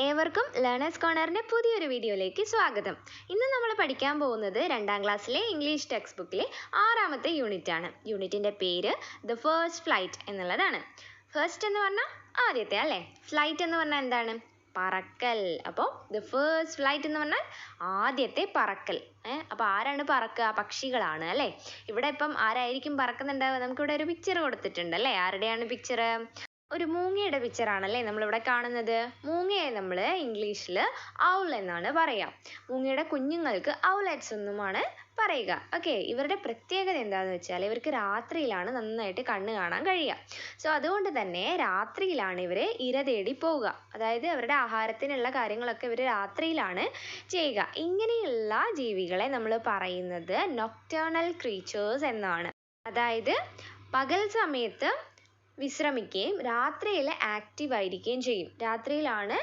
ഏവർക്കും ലേണേഴ്സ് കോർണറിൻ്റെ പുതിയൊരു വീഡിയോയിലേക്ക് സ്വാഗതം. ഇന്ന് നമ്മൾ പഠിക്കാൻ പോകുന്നത് 2ാം ക്ലാസ്സിലെ ഇംഗ്ലീഷ് ടെക്സ്റ്റ് ബുക്കിലെ 6ാമത്തെ യൂണിറ്റ് ആണ്. യൂണിറ്റിൻ്റെ പേര് ദ ഫസ്റ്റ് ഫ്ലൈറ്റ് എന്നുള്ളതാണ്. ഫസ്റ്റ് എന്ന് പറഞ്ഞാൽ ആദ്യത്തെ അല്ലേ, ഫ്ലൈറ്റ് എന്ന് പറഞ്ഞാൽ എന്താണ്? പറക്കൽ. അപ്പോൾ ദ ഫസ്റ്റ് ഫ്ലൈറ്റ് എന്ന് പറഞ്ഞാൽ ആദ്യത്തെ പറക്കൽ. അപ്പോൾ ആരാണ് പറക്കുക? പക്ഷികളാണ് അല്ലേ. ഇവിടെ ഇപ്പം ആരായിരിക്കും പറക്കുന്നുണ്ടാവുക? നമുക്കിവിടെ ഒരു പിക്ചർ കൊടുത്തിട്ടുണ്ട് അല്ലേ. ആരുടെയാണ് പിക്ചർ? ഒരു മൂങ്ങയുടെ പിക്ചറാണല്ലേ നമ്മളിവിടെ കാണുന്നത്. മൂങ്ങയെ നമ്മൾ ഇംഗ്ലീഷിൽ ഔൾ എന്നാണ് പറയുക. മൂങ്ങയുടെ കുഞ്ഞുങ്ങൾക്ക് ഔലറ്റ്സ് എന്നുമാണ് പറയുക. ഓക്കെ, ഇവരുടെ പ്രത്യേകത എന്താണെന്ന് വെച്ചാൽ ഇവർക്ക് രാത്രിയിലാണ് നന്നായിട്ട് കണ്ണ് കാണാൻ കഴിയുക. സോ അതുകൊണ്ട് തന്നെ രാത്രിയിലാണ് ഇവർ ഇര തേടി പോവുക. അതായത് അവരുടെ ആഹാരത്തിനുള്ള കാര്യങ്ങളൊക്കെ ഇവർ രാത്രിയിലാണ് ചെയ്യുക. ഇങ്ങനെയുള്ള ജീവികളെ നമ്മൾ പറയുന്നത് നൊക്ടേണൽ ക്രീച്ചേഴ്സ് എന്നാണ്. അതായത് പകൽ സമയത്ത് വിശ്രമിക്കുകയും രാത്രിയിൽ ആക്റ്റീവ് ആയിരിക്കുകയും ചെയ്യും. രാത്രിയിലാണ്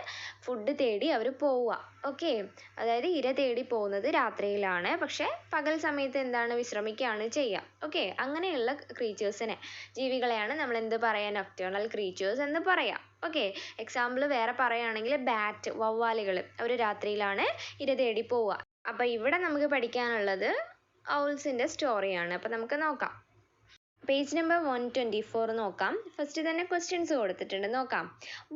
ഫുഡ് തേടി അവർ പോവുക. ഓക്കെ, അതായത് ഇര തേടി പോകുന്നത് രാത്രിയിലാണ്, പക്ഷേ പകൽ സമയത്ത് എന്താണ്, വിശ്രമിക്കുകയാണ് ചെയ്യുക. ഓക്കെ, അങ്ങനെയുള്ള ക്രീച്ചേഴ്സിനെ, ജീവികളെയാണ് നമ്മൾ എന്ത് പറയുക? നൊക്ടേണൽ ക്രീച്ചേഴ്സ് എന്ന് പറയാം. ഓക്കെ, എക്സാമ്പിൾ വേറെ പറയുകയാണെങ്കിൽ ബാറ്റ്, വവ്വാലുകൾ, അവർ രാത്രിയിലാണ് ഇര തേടി പോവുക. അപ്പോൾ ഇവിടെ നമുക്ക് പഠിക്കാനുള്ളത് ഔൾസിൻ്റെ സ്റ്റോറിയാണ്. അപ്പോൾ നമുക്ക് നോക്കാം. പേജ് നമ്പർ 124 നോക്കാം. ഫസ്റ്റ് തന്നെ ക്വസ്റ്റ്യൻസ് കൊടുത്തിട്ടുണ്ട്, നോക്കാം.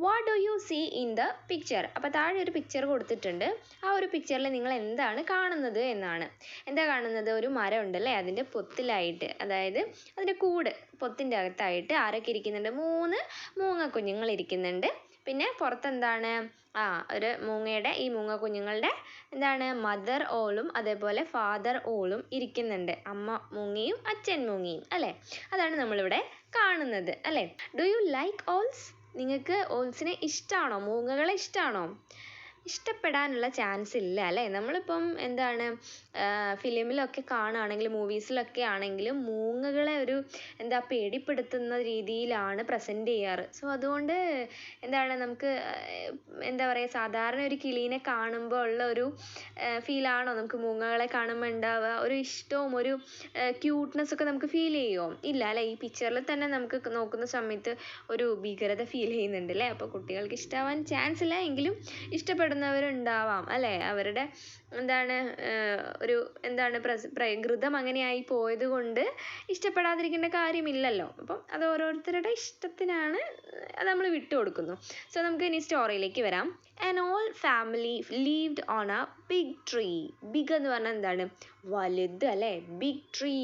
What do you see in the picture? അപ്പോൾ താഴെ ഒരു പിക്ചർ കൊടുത്തിട്ടുണ്ട്. ആ ഒരു പിക്ചറിൽ നിങ്ങൾ എന്താണ് കാണുന്നത് എന്നാണ്. എന്താ കാണുന്നത്? ഒരു മരം ഉണ്ടല്ലേ, അതിൻ്റെ പൊത്തിലായിട്ട്, അതായത് അതിൻ്റെ കൂട്, പൊത്തിൻ്റെ അകത്തായിട്ട് ആരൊക്കെ ഇരിക്കുന്നുണ്ട്? 3 മൂങ്ങ കുഞ്ഞുങ്ങൾ ഇരിക്കുന്നുണ്ട്. പിന്നെ പുറത്തെന്താണ്? ഒരു മൂങ്ങയുടെ, ഈ മൂങ്ങ കുഞ്ഞുങ്ങളുടെ എന്താണ്, മദർ ഓളും അതേപോലെ ഫാദർ ഓളും ഇരിക്കുന്നുണ്ട്. അമ്മ മൂങ്ങയും അച്ഛൻ മൂങ്ങയും അല്ലേ. അതാണ് നമ്മളിവിടെ കാണുന്നത് അല്ലേ. Do you like owls? നിങ്ങൾക്ക് ഓൾസിനെ ഇഷ്ടമാണോ? മൂങ്ങകളെ ഇഷ്ടമാണോ? ഇഷ്ടപ്പെടാനുള്ള ചാൻസ് ഇല്ല അല്ലേ. നമ്മളിപ്പം എന്താണ്, ഫിലിമിലൊക്കെ കാണുകയാണെങ്കിൽ, മൂവീസിലൊക്കെ ആണെങ്കിലും മൂങ്ങകളെ ഒരു എന്താ പേടിപ്പെടുത്തുന്ന രീതിയിലാണ് പ്രസൻറ്റ് ചെയ്യാറ്. സോ അതുകൊണ്ട് എന്താണ്, നമുക്ക് എന്താ പറയുക, സാധാരണ ഒരു കിളീനെ കാണുമ്പോൾ ഉള്ള ഒരു ഫീലാണോ നമുക്ക് മൂങ്ങകളെ കാണുമ്പോൾ ഉണ്ടാവുക? ഒരു ഇഷ്ടവും ഒരു ക്യൂട്ട്നെസ് ഒക്കെ നമുക്ക് ഫീൽ ചെയ്യുമോ? ഇല്ല അല്ലേ. ഈ പിക്ചറിൽ തന്നെ നമുക്ക് നോക്കുന്ന സമയത്ത് ഒരു ഭീകരത ഫീൽ ചെയ്യുന്നുണ്ട് അല്ലേ. അപ്പോൾ കുട്ടികൾക്ക് ഇഷ്ടമാവാൻ ചാൻസ് ഇല്ല, എങ്കിലും ഇഷ്ടപ്പെടുന്നവരുണ്ടാവാം അല്ലേ. അവരുടെ എന്താണ്, ഒരു എന്താണ്, പ്രകൃതം അങ്ങനെയായി പോയത് കൊണ്ട് ഇഷ്ടപ്പെടാതിരിക്കേണ്ട കാര്യമില്ലല്ലോ. അപ്പം അത് ഓരോരുത്തരുടെ ഇഷ്ടത്തിനാണ്, അത് നമ്മൾ വിട്ടുകൊടുക്കുന്നു. സോ നമുക്ക് ഇനി സ്റ്റോറിയിലേക്ക് വരാം. An old family lived on a big tree. Big എന്ന് പറഞ്ഞാൽ എന്താണ്? വലുത് അല്ലേ. ബിഗ് ട്രീ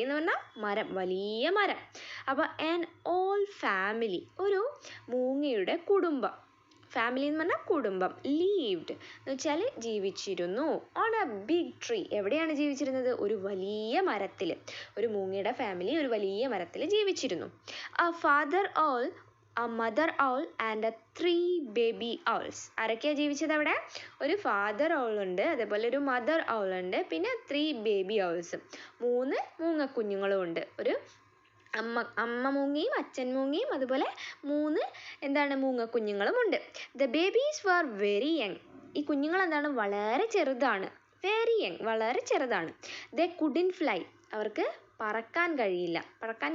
എന്ന് പറഞ്ഞാൽ മരം, വലിയ മരം. അപ്പോൾ an old family, ഒരു മൂങ്ങയുടെ കുടുംബം. ഫാമിലി എന്ന് പറഞ്ഞാൽ കുടുംബം. ലീവ്ഡ് എന്ന് വെച്ചാൽ ജീവിച്ചിരുന്നു. ഓൺ എ ബിഗ് ട്രീ, എവിടെയാണ് ജീവിച്ചിരുന്നത്? ഒരു വലിയ മരത്തിൽ. ഒരു മൂങ്ങയുടെ ഫാമിലി ഒരു വലിയ മരത്തിൽ ജീവിച്ചിരുന്നു. A father all, A mother all and 3 baby owls. ആരൊക്കെയാണ് ജീവിച്ചത് അവിടെ? ഒരു ഫാദർ ഓൾ ഉണ്ട്, അതേപോലെ ഒരു മദർ ഓൾ ഉണ്ട്, പിന്നെ 3 ബേബി ഔൾസും, 3 മൂങ്ങ കുഞ്ഞുങ്ങളും ഉണ്ട്. ഒരു അമ്മ മൂങ്ങയും അച്ഛൻ മൂങ്ങയും അതുപോലെ 3 എന്താണ്, മൂങ്ങ കുഞ്ഞുങ്ങളും ഉണ്ട്. The babies were very young. ഈ കുഞ്ഞുങ്ങൾ എന്താണ്, വളരെ ചെറുതാണ്. വെരി യങ്, വളരെ ചെറുതാണ്. ദേ കുഡിൻ ഫ്ലൈ, അവർക്ക് പറക്കാൻ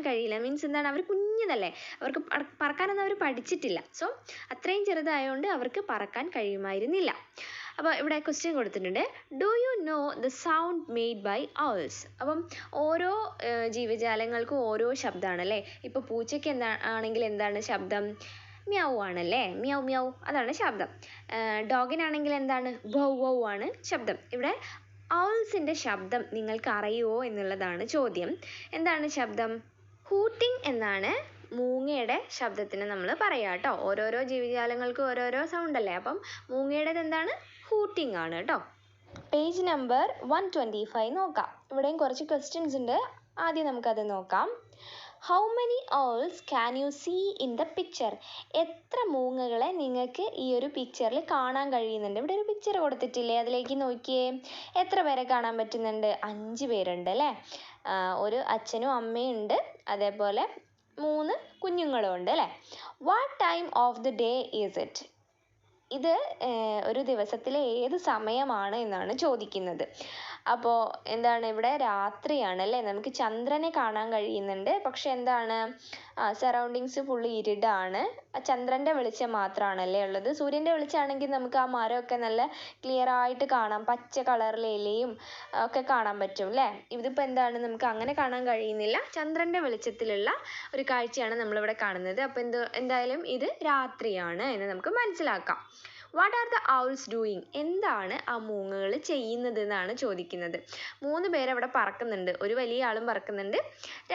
കഴിയില്ല മീൻസ് എന്താണ്, അവർ കുഞ്ഞതല്ലേ, അവർക്ക് പറക്കാനൊന്നും അവർ പഠിച്ചിട്ടില്ല. സോ അത്രയും ചെറുതായതുകൊണ്ട് അവർക്ക് പറക്കാൻ കഴിയുമായിരുന്നില്ല. അപ്പോൾ ഇവിടെ ക്വസ്റ്റ്യൻ കൊടുത്തിട്ടുണ്ട്, do you know the sound made by owls? അപ്പം ഓരോ ജീവജാലങ്ങൾക്കും ഓരോ ശബ്ദമാണ് അല്ലേ. ഇപ്പോൾ പൂച്ചയ്ക്ക് ആണെങ്കിൽ എന്താണ് ശബ്ദം? മ്യാവ് ആണല്ലേ. മ്യാവ് മ്യാവ്, അതാണ് ശബ്ദം. ഡോഗിനാണെങ്കിൽ എന്താണ്? വൗ വൗ ആണ് ശബ്ദം. ഇവിടെ ഔൾസിൻ്റെ ശബ്ദം നിങ്ങൾക്ക് അറിയുമോ എന്നുള്ളതാണ് ചോദ്യം. എന്താണ് ശബ്ദം? ഹൂട്ടിംഗ് എന്നാണ് മൂങ്ങയുടെ ശബ്ദത്തിന് നമ്മൾ പറയാം കേട്ടോ. ഓരോരോ ജീവജാലങ്ങൾക്ക് ഓരോരോ സൗണ്ട് അല്ലേ. അപ്പം മൂങ്ങയുടേത് എന്താണ്? ഹൂട്ടിംഗ് ആണ് കേട്ടോ. പേജ് നമ്പർ 125 നോക്കാം. ഇവിടെയും കുറച്ച് ക്വസ്റ്റ്യൻസ് ഉണ്ട്. ആദ്യം നമുക്കത് നോക്കാം. How many owls can you see in the picture? എത്ര മൂങ്ങകളെ നിങ്ങൾക്ക് ഈ ഒരു പിക്ചറിൽ കാണാൻ കഴിയുന്നുണ്ട്? ഇവിടെ ഒരു പിക്ചർ കൊടുത്തിട്ടില്ലേ, അതിലേക്ക് നോക്കിയേ. എത്ര പേരെ കാണാൻ പറ്റുന്നുണ്ട്? 5 പേരുണ്ട് അല്ലേ. ഒരു അച്ഛനും അമ്മയും ഉണ്ട്, അതേപോലെ 3 കുഞ്ഞുങ്ങളും ഉണ്ട് അല്ലേ. What time of the day is it? ഇത് ഒരു ദിവസത്തിലെ ഏത് സമയമാണ് എന്നാണ് ചോദിക്കുന്നത്. അപ്പോൾ എന്താണ് ഇവിടെ രാത്രിയാണ് അല്ലേ, നമുക്ക് ചന്ദ്രനെ കാണാൻ കഴിയുന്നുണ്ട്. പക്ഷെ എന്താണ് സറൗണ്ടിങ്സ് ഫുള്ള് ഇരുടാണ്, ചന്ദ്രൻ്റെ വെളിച്ചം മാത്രമാണല്ലേ ഉള്ളത്. സൂര്യൻ്റെ വെളിച്ചമാണെങ്കിൽ നമുക്ക് ആ മരമൊക്കെ നല്ല ക്ലിയർ ആയിട്ട് കാണാം, പച്ച കളറിലെ ഇലയും ഒക്കെ കാണാൻ പറ്റും അല്ലേ. ഇതിപ്പോൾ എന്താണ് നമുക്ക് അങ്ങനെ കാണാൻ കഴിയുന്നില്ല, ചന്ദ്രൻ്റെ വെളിച്ചത്തിലുള്ള ഒരു കാഴ്ചയാണ് നമ്മളിവിടെ കാണുന്നത്. അപ്പോൾ എന്തായാലും ഇത് രാത്രിയാണ് എന്ന് നമുക്ക് മനസ്സിലാക്കാം. What are the owls doing, എന്താണ് ആ മൂങ്ങകൾ ചെയ്യുന്നത് എന്നാണ് ചോദിക്കുന്നത്. 3 പേരവിടെ പറക്കുന്നുണ്ട്, ഒരു വലിയ ആളും പറക്കുന്നുണ്ട്,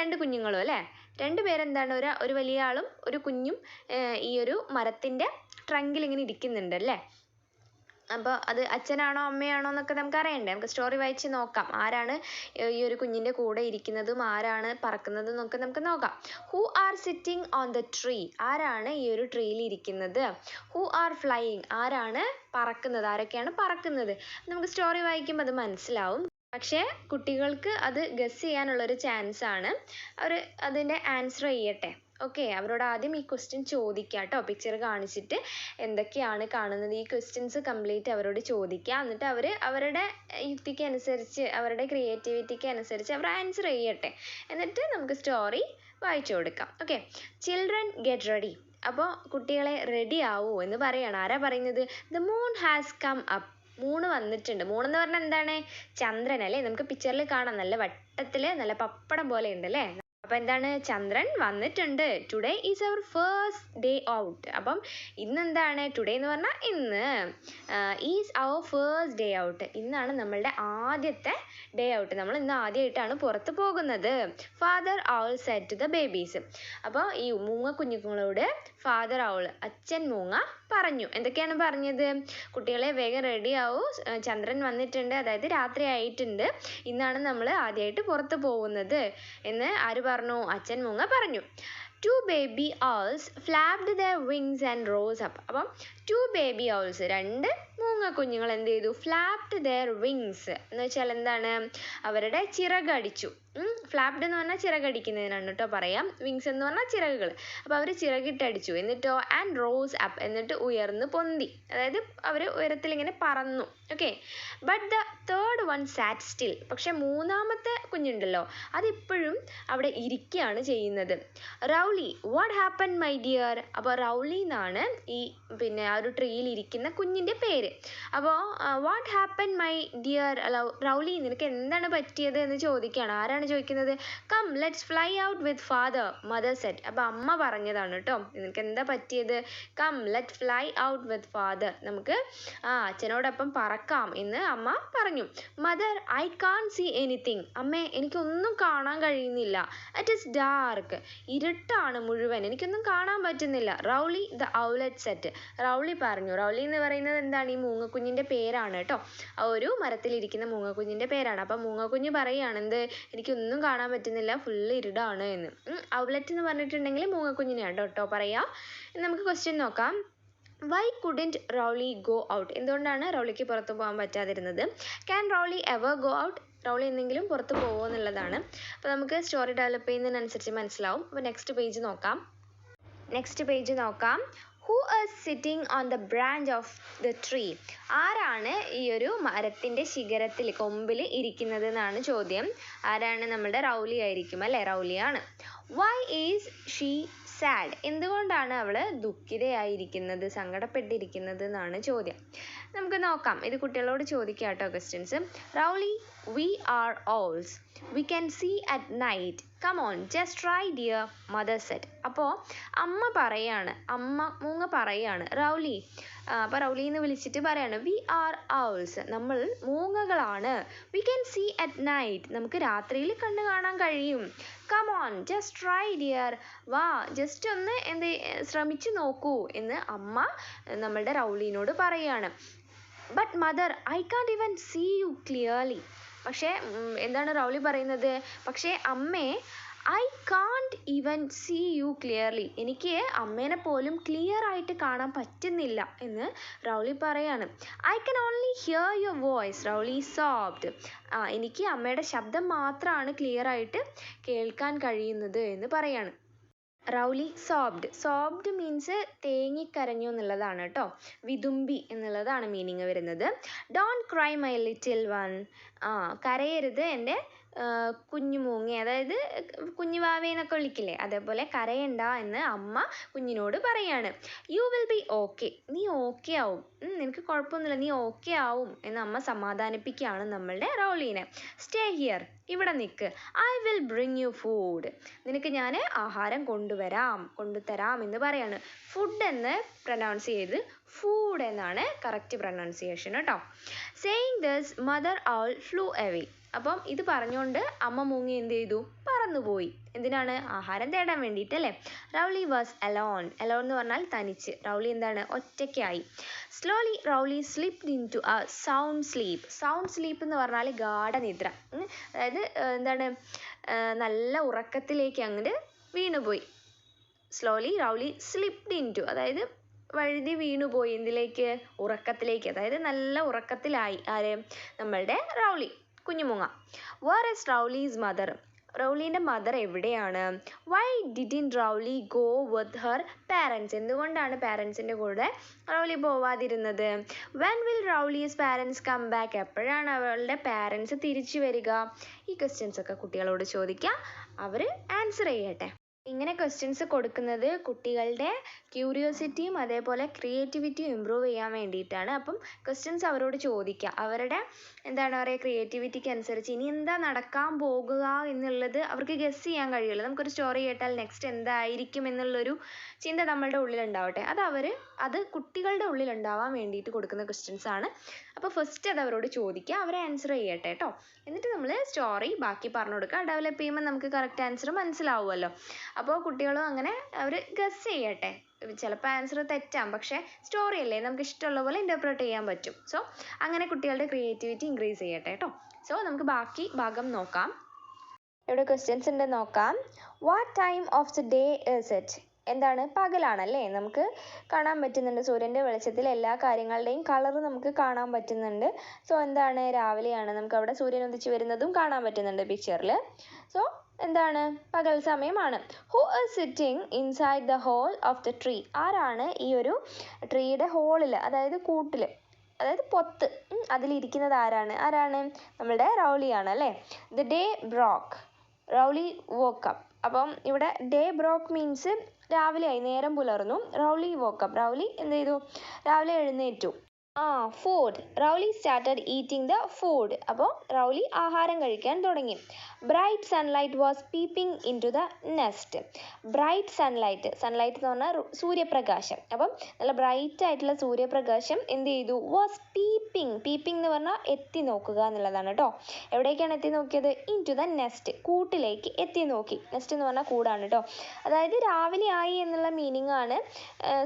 2 കുഞ്ഞുങ്ങളും അല്ലേ. 2 പേരെന്താണ് ഒരു വലിയ ആളും ഒരു കുഞ്ഞും ഈ ഒരു മരത്തിൻ്റെ ട്രങ്കിൽ ഇങ്ങനെ ഇരിക്കുന്നുണ്ട് അല്ലേ. അപ്പോൾ അത് അച്ഛനാണോ അമ്മയാണോ എന്നൊക്കെ നമുക്ക് അറിയണ്ടേ, നമുക്ക് സ്റ്റോറി വായിച്ച് നോക്കാം ആരാണ് ഈ ഒരു കുഞ്ഞിൻ്റെ കൂടെ ഇരിക്കുന്നതും ആരാണ് പറക്കുന്നതും എന്നൊക്കെ നമുക്ക് നോക്കാം. Who are sitting on the tree, ആരാണ് ഈ ഒരു ട്രീയിൽ ഇരിക്കുന്നത്. ഹൂ ആർ ഫ്ലൈയിങ്, ആരാണ് പറക്കുന്നത്, ആരൊക്കെയാണ് പറക്കുന്നത്. നമുക്ക് സ്റ്റോറി വായിക്കുമ്പോൾ അത് മനസ്സിലാവും. പക്ഷേ കുട്ടികൾക്ക് അത് ഗസ് ചെയ്യാനുള്ളൊരു ചാൻസ് ആണ്. അവർ അതിൻ്റെ ആൻസർ ചെയ്യട്ടെ. ഓക്കെ, അവരോട് ആദ്യം ഈ ക്വസ്റ്റ്യൻ ചോദിക്കുക കേട്ടോ, പിക്ചർ കാണിച്ചിട്ട് എന്തൊക്കെയാണ് കാണുന്നത്, ഈ ക്വസ്റ്റ്യൻസ് കംപ്ലീറ്റ് അവരോട് ചോദിക്കുക. എന്നിട്ട് അവർ അവരുടെ യുക്തിക്ക് അനുസരിച്ച് അവരുടെ ക്രിയേറ്റിവിറ്റിക്ക് അനുസരിച്ച് അവർ ആൻസർ ചെയ്യട്ടെ. എന്നിട്ട് നമുക്ക് സ്റ്റോറി വായിച്ചു കൊടുക്കാം. Okay, children get ready. അപ്പോൾ കുട്ടികളെ റെഡി ആവൂ എന്ന് പറയാണ്. ആരാ പറയുന്നത്? The moon has come up, moon വന്നിട്ടുണ്ട്. മൂണെന്ന് പറഞ്ഞാൽ എന്താണ്? ചന്ദ്രൻ അല്ലേ. നമുക്ക് പിക്ചറിൽ കാണാം, നല്ല വട്ടത്തിൽ നല്ല പപ്പടം പോലെ ഉണ്ട് അല്ലേ. അപ്പോൾ എന്താണ്? ചന്ദ്രൻ വന്നിട്ടുണ്ട്. Today is our first day out. അപ്പം ഇന്ന് എന്താണ്? ടുഡേ എന്ന് പറഞ്ഞാൽ ഇന്ന്. Is our first day out, ഇന്നാണ് നമ്മളുടെ ആദ്യത്തെ ഡേ ഔട്ട്. നമ്മൾ ഇന്ന് ആദ്യമായിട്ടാണ് പുറത്ത് പോകുന്നത്. Father owl said to the babies. അപ്പോൾ ഈ മൂങ്ങ കുഞ്ഞുങ്ങളോട് ഫാദർ ഔൾ, അച്ഛൻ മൂങ്ങ പറഞ്ഞു. എന്തൊക്കെയാണ് പറഞ്ഞത്? കുട്ടികളെ വേഗം റെഡി ആവൂ, ചന്ദ്രൻ വന്നിട്ടുണ്ട്, അതായത് രാത്രി ആയിട്ടുണ്ട്, ഇന്നാണ് നമ്മൾ ആദ്യമായിട്ട് പുറത്ത് പോകുന്നത് എന്ന് ആര് പറഞ്ഞു? അച്ഛൻ മൂങ്ങ പറഞ്ഞു. 2 baby owls flapped their wings and rose up. അപ്പം 2 baby owls, 2 മൂങ്ങ കുഞ്ഞുങ്ങൾ എന്ത് ചെയ്തു? flapped their wings എന്ന് വെച്ചാൽ എന്താണ്? അവരുടെ ചിറകടിച്ചു. ഫ്ലാപ്ഡ് എന്ന് പറഞ്ഞാൽ ചിറകടിക്കുന്നതിനാണ് കേട്ടോ പറയാം. വിങ്സ് എന്ന് പറഞ്ഞാൽ ചിറകുകൾ. അപ്പോൾ അവർ ചിറകിട്ടടിച്ചു. എന്നിട്ടോ ആൻഡ് റോസ് അപ്പ്, എന്നിട്ട് ഉയർന്ന് പൊന്തി, അതായത് അവർ ഉയരത്തിൽ ഇങ്ങനെ പറന്നു. Okay, but the third one sat still. പക്ഷെ മൂന്നാമത്തെ കുഞ്ഞുണ്ടല്ലോ, അതിപ്പോഴും അവിടെ ഇരിക്കുകയാണ് ചെയ്യുന്നത്. Rowley, what happen my dear. അപ്പോൾ റൗലി എന്നാണ് ഈ ആ ഒരു ട്രീയിൽ ഇരിക്കുന്ന കുഞ്ഞിൻ്റെ പേര്. അപ്പോൾ what happen my dear Rowley, നിനക്ക് എന്താണ് പറ്റിയത് എന്ന് ചോദിക്കുകയാണ്. ആരാണ് ചോദിക്കുന്നത്? Come let's fly out with father, mother said. അപ്പോൾ അമ്മ പറഞ്ഞതാണ് കേട്ടോ, നിനക്ക് എന്താ പറ്റിയത്? Come let fly out with father, നമുക്ക് അച്ഛനോടൊപ്പം പറക്കാം എന്ന് അമ്മ പറഞ്ഞു. Mother, I can't see anything. അമ്മേ, എനിക്കൊന്നും കാണാൻ കഴിയുന്നില്ല. ഇറ്റ് ഈസ് ഡാർക്ക്, ഇരുട്ടാണ് മുഴുവൻ, എനിക്കൊന്നും കാണാൻ പറ്റുന്നില്ല. Rowley the owlet set, Rowley പറഞ്ഞു. റൗലി എന്ന് പറയുന്നത് എന്താണ്? ഈ മൂങ്ങക്കുഞ്ഞിൻ്റെ പേരാണ് കേട്ടോ, ആ ഒരു മരത്തിലിരിക്കുന്ന മൂങ്ങക്കുഞ്ഞിൻ്റെ പേരാണ്. അപ്പം മൂങ്ങക്കുഞ്ഞ് പറയുകയാണ് എന്ത്? എനിക്കൊന്നും കാണാൻ പറ്റുന്നില്ല, ഫുള്ള് ഇരുടാണ് എന്ന്. ഔലറ്റ് എന്ന് പറഞ്ഞിട്ടുണ്ടെങ്കിൽ മൂങ്ങക്കുഞ്ഞിനെയാണ് കേട്ടോ പറയാം. നമുക്ക് ക്വസ്റ്റ്യൻ നോക്കാം. Y couldn't Rowley go out, എന്തുകൊണ്ടാണ് റൗലിക്ക് പുറത്ത് പോകാൻ പറ്റാതിരുന്നത്? Can Rowley ever go out, Rowley എന്തെങ്കിലും പുറത്ത് പോകുമോ എന്നുള്ളതാണ്. അപ്പോൾ നമുക്ക് സ്റ്റോറി ഡെവലപ്പ് ചെയ്യുന്നതിനനുസരിച്ച് മനസ്സിലാവും. അപ്പോൾ നെക്സ്റ്റ് പേജ് നോക്കാം. Who is sitting on the branch of the tree, ആരാണ് ഈ ഒരു മരത്തിൻ്റെ ശിഖരത്തിൽ കൊമ്പിൽ ഇരിക്കുന്നത് എന്നാണ് ചോദ്യം. ആരാണ്? നമ്മുടെ റൗലി ആയിരിക്കും അല്ലേ, റൗലിയാണ്. വൈ ഈസ് ഷീ സാഡ്, എന്തുകൊണ്ടാണ് അവൾ ദുഃഖിതയായിരിക്കുന്നത്, സങ്കടപ്പെട്ടിരിക്കുന്നത് എന്നാണ് ചോദ്യം. നമുക്ക് നോക്കാം, ഇത് കുട്ടികളോട് ചോദിക്കാം കേട്ടോ questions. Rowly, we are owls, we can see at night, come on just try dear, mother said. അപ്പോൾ മൂങ്ങ പറയാണ് റൗലി, അപ്പോൾ റൗലി എന്ന് വിളിച്ചിട്ട് പറയാണ് വി ആർ ഔൾസ്, നമ്മൾ മൂങ്ങകളാണ്. We can see at night, നമുക്ക് രാത്രിയിൽ കണ്ണ് കാണാൻ കഴിയും. Come on just try dear, വാ ജസ്റ്റ് ഒന്ന് ശ്രമിച്ചു നോക്കൂ എന്ന് അമ്മ നമ്മളുടെ റൗലിനോട് പറയാണ്. But mother, I can't even see you clearly. പക്ഷേ എന്താണ് റൗലി പറയുന്നത്? പക്ഷേ അമ്മേ, I can't even see you clearly, എനിക്ക് അമ്മേനെ പോലും ക്ലിയർ ആയിട്ട് കാണാൻ പറ്റുന്നില്ല എന്ന് റൗലി പറയാണ്. I can only hear your voice, Rowly sobbed. എനിക്ക് അമ്മയുടെ ശബ്ദം മാത്രമാണ് ക്ലിയർ ആയിട്ട് കേൾക്കാൻ കഴിയുന്നത് എന്ന് പറയാണ്. റൗലി സോബ്ഡ് മീൻസ് തേങ്ങിക്കരഞ്ഞു എന്നുള്ളതാണ് കേട്ടോ. വിതുമ്പി എന്നുള്ളതാണ് മീനിങ് വരുന്നത്. Don't cry my little one. കരയരുത് എൻ്റെ കുഞ്ഞു മൂങ്ങ, അതായത് കുഞ്ഞു വാവേ എന്നൊക്കെ വിളിക്കില്ലേ, അതേപോലെ കരയണ്ട എന്ന് അമ്മ കുഞ്ഞിനോട് പറയാണ്. യു വിൽ ബി ഓക്കെ, നീ ഓക്കെ ആവും, നിനക്ക് കുഴപ്പമൊന്നുമില്ല, നീ ഓക്കെ ആവും എന്ന് അമ്മ സമാധാനിപ്പിക്കുകയാണ് നമ്മളുടെ റൗലീനെ. സ്റ്റേ ഹിയർ, ഇവിടെ നിൽക്ക്. I will bring you food, നിനക്ക് ഞാൻ ആഹാരം കൊണ്ടുതരാം എന്ന് പറയാണ്. ഫുഡ് എന്ന് പ്രൊനൗൺസ് ചെയ്ത് ഫൂഡ് എന്നാണ് കറക്റ്റ് പ്രൊനൗൺസിയേഷൻ കേട്ടോ. Saying this mother owl flew away. അപ്പം ഇത് പറഞ്ഞുകൊണ്ട് അമ്മ മൂങ്ങി എന്ത് ചെയ്തു? പറന്നുപോയി. എന്തിനാണ്? ആഹാരം തേടാൻ വേണ്ടിയിട്ടല്ലേ. റൗലി വാസ് അലോൺ എന്ന് പറഞ്ഞാൽ തനിച്ച്. റൗലി എന്താണ്? ഒറ്റയ്ക്കായി. Slowly Rowly slipped into a sound sleep എന്ന് പറഞ്ഞാൽ ഗാഢനിദ്ര, അതായത് എന്താണ്, നല്ല ഉറക്കത്തിലേക്ക് അങ്ങോട്ട് വീണുപോയി. Slowly Rowly slipped into, അതായത് വഴുതി വീണുപോയി. എന്തിലേക്ക്? ഉറക്കത്തിലേക്ക്, അതായത് നല്ല ഉറക്കത്തിലായി. ആര്? നമ്മളുടെ റൗലി കുഞ്ഞുമുങ്ങ. വേർ ഇസ് റൗലീസ് മദർ, റൗലീൻ്റെ മദർ എവിടെയാണ്? Why didn't Rowly go with her parents, എന്തുകൊണ്ടാണ് പാരൻസിൻ്റെ കൂടെ റൗലി പോവാതിരുന്നത്? When will Rowly's parents come back, എപ്പോഴാണ് അവളുടെ പാരൻസ് തിരിച്ചു വരിക? ഈ ക്വസ്റ്റ്യൻസ് ഒക്കെ കുട്ടികളോട് ചോദിക്കുക, അവർ ആൻസർ ചെയ്യട്ടെ. ഇങ്ങനെ ക്വസ്റ്റ്യൻസ് കൊടുക്കുന്നത് കുട്ടികളുടെ ക്യൂരിയോസിറ്റിയും അതേപോലെ ക്രിയേറ്റിവിറ്റിയും ഇമ്പ്രൂവ് ചെയ്യാൻ വേണ്ടിയിട്ടാണ്. അപ്പം ക്വസ്റ്റ്യൻസ് അവരോട് ചോദിക്കുക, അവരുടെ എന്താണ് പറയുക, ക്രിയേറ്റിവിറ്റിക്ക് അനുസരിച്ച് ഇനി എന്താ നടക്കാൻ പോകുക എന്നുള്ളത് അവർക്ക് ഗസ് ചെയ്യാൻ കഴിയുമല്ലോ. നമുക്കൊരു സ്റ്റോറി കേട്ടാൽ നെക്സ്റ്റ് എന്തായിരിക്കും എന്നുള്ളൊരു ചിന്ത നമ്മളുടെ ഉള്ളിലുണ്ടാവട്ടെ. അത് കുട്ടികളുടെ ഉള്ളിലുണ്ടാവാൻ വേണ്ടിയിട്ട് കൊടുക്കുന്ന ക്വസ്റ്റ്യൻസ് ആണ്. അപ്പോൾ ഫസ്റ്റ് അത് അവരോട് ചോദിക്കുക, അവരെ ആൻസർ ചെയ്യട്ടെ കേട്ടോ. എന്നിട്ട് നമ്മൾ സ്റ്റോറി ബാക്കി പറഞ്ഞു കൊടുക്കുക. ഡെവലപ്പ് ചെയ്യുമ്പോൾ നമുക്ക് കറക്റ്റ് ആൻസർ മനസ്സിലാവുമല്ലോ. അപ്പോൾ കുട്ടികളും അങ്ങനെ അവർ ഗസ് ചെയ്യട്ടെ. ചിലപ്പോൾ ആൻസർ തെറ്റാം, പക്ഷേ സ്റ്റോറി അല്ലേ, നമുക്ക് ഇഷ്ടമുള്ള പോലെ ഇൻ്റർപ്രറ്റ് ചെയ്യാൻ പറ്റും. സോ അങ്ങനെ കുട്ടികളുടെ ക്രിയേറ്റിവിറ്റി ഇൻക്രീസ് ചെയ്യട്ടെ കേട്ടോ. സോ നമുക്ക് ബാക്കി ഭാഗം നോക്കാം. ഇവിടെ ക്വസ്റ്റ്യൻസ് ഉണ്ട്, നോക്കാം. What time of the day is it, എന്താണ്? പകലാണല്ലേ, നമുക്ക് കാണാൻ പറ്റുന്നുണ്ട്. സൂര്യൻ്റെ വെളിച്ചത്തിൽ എല്ലാ കാര്യങ്ങളുടെയും കളർ നമുക്ക് കാണാൻ പറ്റുന്നുണ്ട്. സോ എന്താണ്? രാവിലെയാണ്. നമുക്ക് അവിടെ സൂര്യൻ ഉദിച്ചു വരുന്നതും കാണാൻ പറ്റുന്നുണ്ട് പിക്ചറിൽ. സോ എന്താണ്? പകൽ സമയമാണ്. Who is sitting inside the hole of the tree, ആരാണ് ഈ ഒരു ട്രീയുടെ ഹോളിൽ, അതായത് കൂട്ടിൽ, അതായത് പൊത്ത് അതിലിരിക്കുന്നത് ആരാണ്? നമ്മളുടെ റൗലിയാണ് അല്ലേ. The day broke, Rowly woke up. അപ്പം ഇവിടെ ഡേ ബ്രോക്ക് മീൻസ് രാവിലെയായി, നേരം പുലർന്നു. റൗലി വോക്കപ്പ്, റൗലി എന്ത് ചെയ്തു? രാവിലെ എഴുന്നേറ്റു. Food, Rowly started eating the food, അപ്പോൾ റൗലി ആഹാരം കഴിക്കാൻ തുടങ്ങി. Bright sunlight was peeping into the nest. Bright sunlight എന്ന് പറഞ്ഞാൽ സൂര്യപ്രകാശം. അപ്പം നല്ല ബ്രൈറ്റ് ആയിട്ടുള്ള സൂര്യപ്രകാശം എന്ത് ചെയ്തു? വാസ് പീപ്പിംഗ് എന്ന് പറഞ്ഞാൽ എത്തി നോക്കുക എന്നുള്ളതാണ് കേട്ടോ. എവിടേക്കാണ് എത്തി നോക്കിയത്? ഇൻ ടു ദ നെസ്റ്റ്, കൂട്ടിലേക്ക് എത്തി നോക്കി. നെസ്റ്റ് എന്ന് പറഞ്ഞാൽ കൂടാണ് കേട്ടോ. അതായത് രാവിലെ ആയി എന്നുള്ള മീനിങ് ആണ്,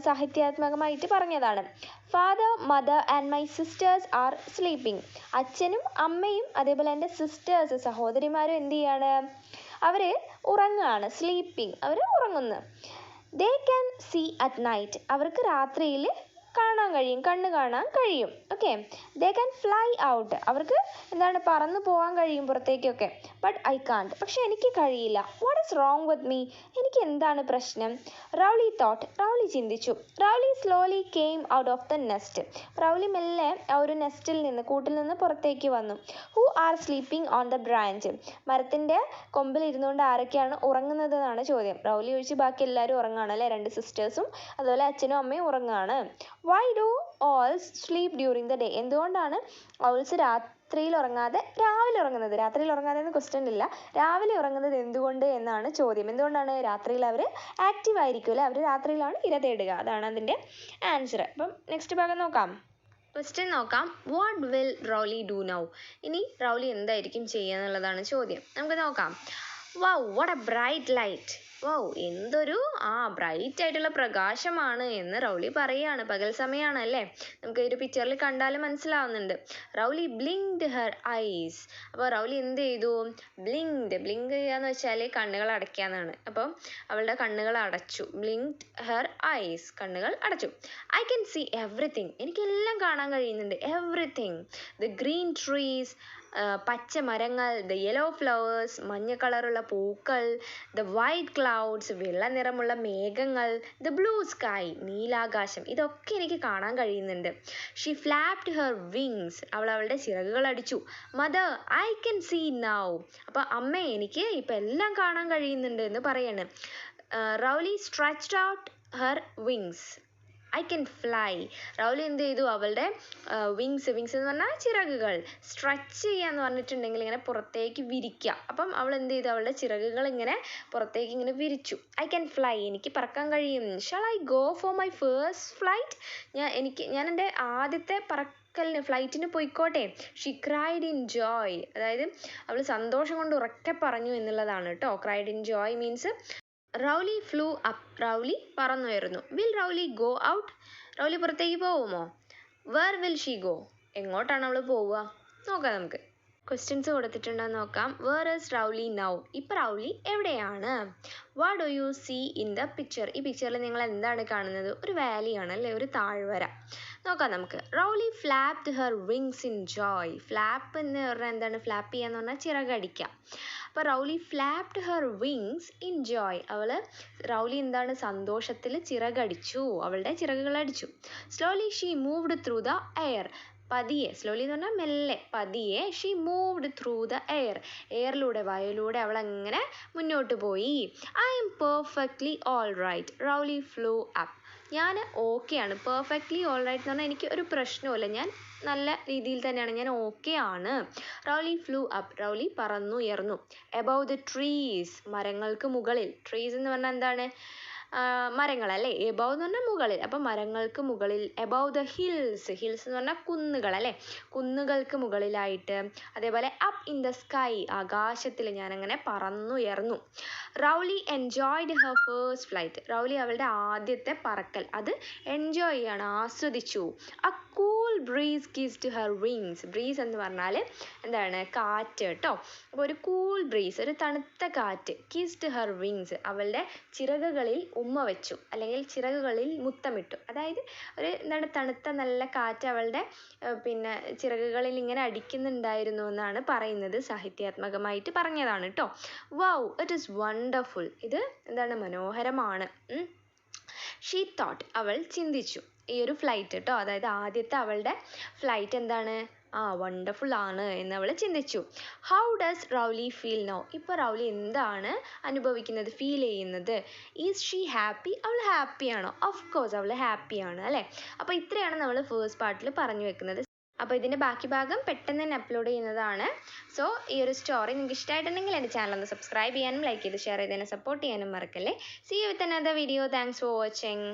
സാഹിത്യാത്മകമായിട്ട് പറഞ്ഞതാണ്. Father, mother and my sisters are sleeping. അച്ഛനും അമ്മയും അതേപോലെ എൻ്റെ സിസ്റ്റേഴ്സ്, സഹോദരിമാരും എന്ത് ചെയ്യാണ്? അവർ ഉറങ്ങുകയാണ്. സ്ലീപ്പിംഗ്, അവർ ഉറങ്ങുന്നു. They can see at night, അവർക്ക് രാത്രിയിൽ കാണാൻ കഴിയും, കണ്ണ് കാണാൻ കഴിയും. Okay. They can fly out, അവർക്ക് എന്താണ്? പറന്നു പോകാൻ കഴിയും പുറത്തേക്കൊക്കെ. ബട്ട് ഐ കാൺട്ട്, പക്ഷെ എനിക്ക് കഴിയില്ല. What is wrong with me, എനിക്ക് എന്താണ് പ്രശ്നം? റൗലി തോട്ട്, റൗലി ചിന്തിച്ചു. Rowly slowly came out of the nest, Rowly മെല്ലെ ആ ഒരു നെസ്റ്റിൽ നിന്ന്, കൂട്ടിൽ നിന്ന് പുറത്തേക്ക് വന്നു. Who are sleeping on the branch, മരത്തിൻ്റെ കൊമ്പിൽ ഇരുന്നുകൊണ്ട് ആരൊക്കെയാണ് ഉറങ്ങുന്നത് എന്നാണ് ചോദ്യം. റൗലി ഒഴിച്ച് ബാക്കി എല്ലാവരും ഉറങ്ങുകയാണ് അല്ലേ, രണ്ട് സിസ്റ്റേഴ്സും അതുപോലെ അച്ഛനും അമ്മയും ഉറങ്ങുകയാണ്. Why do owls sleep during the day, എന്തുകൊണ്ടാണ് ഔൾസ് രാത്രിയിൽ ഉറങ്ങാതെ രാവിലെ ഉറങ്ങുന്നത്? രാത്രിയിൽ ഉറങ്ങാതെ എന്ന് ക്വസ്റ്റ്യൻ ഇല്ല, രാവിലെ ഉറങ്ങുന്നത് എന്തുകൊണ്ട് എന്നാണ് ചോദ്യം. എന്തുകൊണ്ടാണ്? രാത്രിയിൽ അവർ ആക്റ്റീവ് ആയിരിക്കുമല്ലേ, അവർ രാത്രിയിലാണ് ഇര തേടുക, അതാണ് അതിൻ്റെ ആൻസർ. അപ്പം നെക്സ്റ്റ് ഭാഗം നോക്കാം. ക്വസ്റ്റ്യൻ നോക്കാം. What will Rowley do now, ഇനി റൗലി എന്തായിരിക്കും ചെയ്യുക എന്നുള്ളതാണ് ചോദ്യം. നമുക്ക് നോക്കാം. Wow, what A bright light, wow എന്തൊരു ബ്രൈറ്റ് ആയിട്ടുള്ള പ്രകാശമാണ് എന്ന് റൗലി പറയുകയാണ്. പകൽ സമയമാണ് അല്ലേ, നമുക്ക് ഈ ഒരു പിക്ചറിൽ കണ്ടാലും മനസ്സിലാവുന്നുണ്ട്. റൗലി ബ്ലിങ്ക്ഡ് ഹെർ ഐസ്, അപ്പോൾ റൗലി എന്ത് ചെയ്തു? ബ്ലിങ്ക് ചെയ്യുക എന്ന് വെച്ചാൽ കണ്ണുകൾ അടയ്ക്കുക എന്നാണ്. അപ്പം അവളുടെ കണ്ണുകൾ അടച്ചു. ബ്ലിങ്ക്ഡ് ഹെർ ഐസ്, കണ്ണുകൾ അടച്ചു. ഐ ക്യാൻ സീ എവറിത്തിങ്, എനിക്കെല്ലാം കാണാൻ കഴിയുന്നുണ്ട്. എവറിത്തിങ്. ദ ഗ്രീൻ ട്രീസ് പച്ച മരങ്ങൾ, ദ യെല്ലോ ഫ്ലവേഴ്സ്, മഞ്ഞ കളറുള്ള പൂക്കൾ, ദ വൈറ്റ് ക്ലൗഡ്സ്, വെള്ള നിറമുള്ള മേഘങ്ങൾ, ദ ബ്ലൂ സ്കൈ, നീലാകാശം, ഇതൊക്കെ എനിക്ക് കാണാൻ കഴിയുന്നുണ്ട്. ഷീ ഫ്ലാപ്ഡ് ഹെർ വിങ്സ്, അവൾ അവളുടെ ചിറകുകൾ അടിച്ചു. Mother, I can see now, അപ്പോൾ അമ്മേ എനിക്ക് ഇപ്പം എല്ലാം കാണാൻ കഴിയുന്നുണ്ട് എന്ന് പറയാണ്. Rowly stretched out her wings, I can fly. Rowly എന്ത് ചെയ്തു, അവളുടെ വിങ്സ് എന്ന് പറഞ്ഞാൽ ചിറകുകൾ സ്ട്രെച്ച് ചെയ്യാന്ന് പറഞ്ഞിട്ടുണ്ടെങ്കിൽ ഇങ്ങനെ പുറത്തേക്ക് വിരിക്കുക. അപ്പം അവൾ എന്ത് ചെയ്തു, അവളുടെ ചിറകുകൾ ഇങ്ങനെ പുറത്തേക്ക് ഇങ്ങനെ വിരിച്ചു. ഐ ക്യാൻ ഫ്ലൈ, എനിക്ക് പറക്കാൻ കഴിയും. Shawl I go for my first flight, ഞാൻ എൻ്റെ ആദ്യത്തെ ഫ്ലൈറ്റിന് പോയിക്കോട്ടെ. ഷീ ക്രൈഡ് ഇൻ ജോയ്, അതായത് അവൾ സന്തോഷം കൊണ്ട് ഉറക്കെ പറഞ്ഞു എന്നുള്ളതാണ് കേട്ടോ. Cried in joy means Rowly flew up, Rowly പറന്നുയർന്നു. Will Rowly go out, Rowly പുറത്തേക്ക് പോവുമോ? വേർ വിൽ ഷീ ഗോ, എങ്ങോട്ടാണ് അവൾ പോവുക നോക്കാം നമുക്ക്. ക്വസ്റ്റ്യൻസ് കൊടുത്തിട്ടുണ്ടെന്ന് നോക്കാം. വേർ ഈസ് റൗലി നൗ, ഇപ്പം റൗലി എവിടെയാണ്? What do you see in the picture, ഈ പിക്ചറിൽ നിങ്ങൾ എന്താണ് കാണുന്നത്? ഒരു വാലിയാണ് അല്ലേ, ഒരു താഴ്വര. നോക്കാം നമുക്ക്. Rowly flapped her wings in joy, flap എന്ന് പറഞ്ഞാൽ എന്താണ്? ഫ്ലാപ്പ് ചെയ്യാന്ന് പറഞ്ഞാൽ ചിറകടിക്കുക. അപ്പോൾ Rowly flapped her wings in joy, Rowly എന്താണ്? സന്തോഷത്തിൽ ചിറകടിച്ചു, അവളുടെ ചിറകുകൾ അടിച്ചു. Slowly she moved through the air, പതിയെ, സ്ലോലി എന്ന് പറഞ്ഞാൽ മെല്ലെ, പതിയെ. She moved through the air, എയറിലൂടെ, വായുവിലൂടെ അവൾ അങ്ങനെ മുന്നോട്ട് പോയി. I am perfectly all right, Rowly flew up, ഞാൻ ഓക്കെയാണ്. പെർഫെക്റ്റ്ലി ഓൾ റൈറ്റ് എന്ന് പറഞ്ഞാൽ എനിക്ക് ഒരു പ്രശ്നവുമില്ല, ഞാൻ നല്ല രീതിയിൽ തന്നെയാണ്, ഞാൻ ഓക്കെ ആണ്. റൗലി ഫ്ലൂ അപ്പ്, റൗലി പറന്നുയർന്നു. എബവ് ദ ട്രീസ്, മരങ്ങൾക്ക് മുകളിൽ. ട്രീസ് എന്ന് പറഞ്ഞാൽ എന്താണ്? മരങ്ങളല്ലേ. എബവ് എന്ന് പറഞ്ഞാൽ മുകളിൽ, അപ്പം മരങ്ങൾക്ക് മുകളിൽ. എബവ് ദ ഹിൽസ്, ഹിൽസ് എന്ന് പറഞ്ഞാൽ കുന്നുകൾ അല്ലേ, കുന്നുകൾക്ക് മുകളിലായിട്ട്. അതേപോലെ അപ്പ് ഇൻ ദ സ്കൈ, ആകാശത്തിൽ ഞാനങ്ങനെ പറന്നുയർന്നു. Rowly enjoyed her first flight, Rowly അവളുടെ ആദ്യത്തെ പറക്കൽ അത് എൻജോയ് ചെയ്യാണ്, ആസ്വദിച്ചു. A cool breeze kissed her wings, breeze എന്ന് പറഞ്ഞാൽ എന്താണ്? കാറ്റ് കേട്ടോ. അപ്പോൾ ഒരു കൂൾ ബ്രീസ്, ഒരു തണുത്ത കാറ്റ്. കിസ്ഡ് ഹെർ വിങ്സ്, അവളുടെ ചിറകുകളിൽ ഉമ്മ വെച്ചു, അല്ലെങ്കിൽ ചിറകുകളിൽ മുത്തമിട്ടു. അതായത് ഒരു എന്താണ്? തണുത്ത നല്ല കാറ്റ് അവളുടെ ചിറകുകളിൽ ഇങ്ങനെ അടിക്കുന്നുണ്ടായിരുന്നു എന്നാണ് പറയുന്നത്. സാഹിത്യാത്മകമായിട്ട് പറഞ്ഞതാണ് കേട്ടോ. വൗ, ഇറ്റ് ഈസ് വണ്ടർഫുൾ, ഇത് എന്താണ്? മനോഹരമാണ്. ഷീ തോട്ട്, അവൾ ചിന്തിച്ചു. ഈ ഒരു ഫ്ലൈറ്റ് കേട്ടോ, അതായത് ആദ്യത്തെ അവളുടെ ഫ്ലൈറ്റ് എന്താണ്? വണ്ടർഫുൾ ആണ് എന്ന് അവൾ ചിന്തിച്ചു. How does Rowley feel now, ഇപ്പോൾ റൗലി എന്താണ് അനുഭവിക്കുന്നത്, ഫീൽ ചെയ്യുന്നത്? ഈസ് ഷീ ഹാപ്പി, അവൾ ഹാപ്പിയാണോ? ഓഫ് കോഴ്സ് അവൾ ഹാപ്പിയാണ് അല്ലേ. അപ്പോൾ ഇത്രയാണ് നമ്മൾ ഫേസ്റ്റ് പാർട്ടിൽ പറഞ്ഞു വെക്കുന്നത്. അപ്പോൾ ഇതിൻ്റെ ബാക്കി ഭാഗം പെട്ടെന്ന് തന്നെ അപ്ലോഡ് ചെയ്യുന്നതാണ്. സോ ഈ ഒരു സ്റ്റോറി നിങ്ങൾക്ക് ഇഷ്ടമായിട്ടുണ്ടെങ്കിൽ എൻ്റെ ചാനൽ ഒന്ന് സബ്സ്ക്രൈബ് ചെയ്യാനും ലൈക്ക് ചെയ്ത് ഷെയർ ചെയ്ത് തന്നെ സപ്പോർട്ട് ചെയ്യാനും മറക്കല്ലേ. See you with another video. Thanks for watching.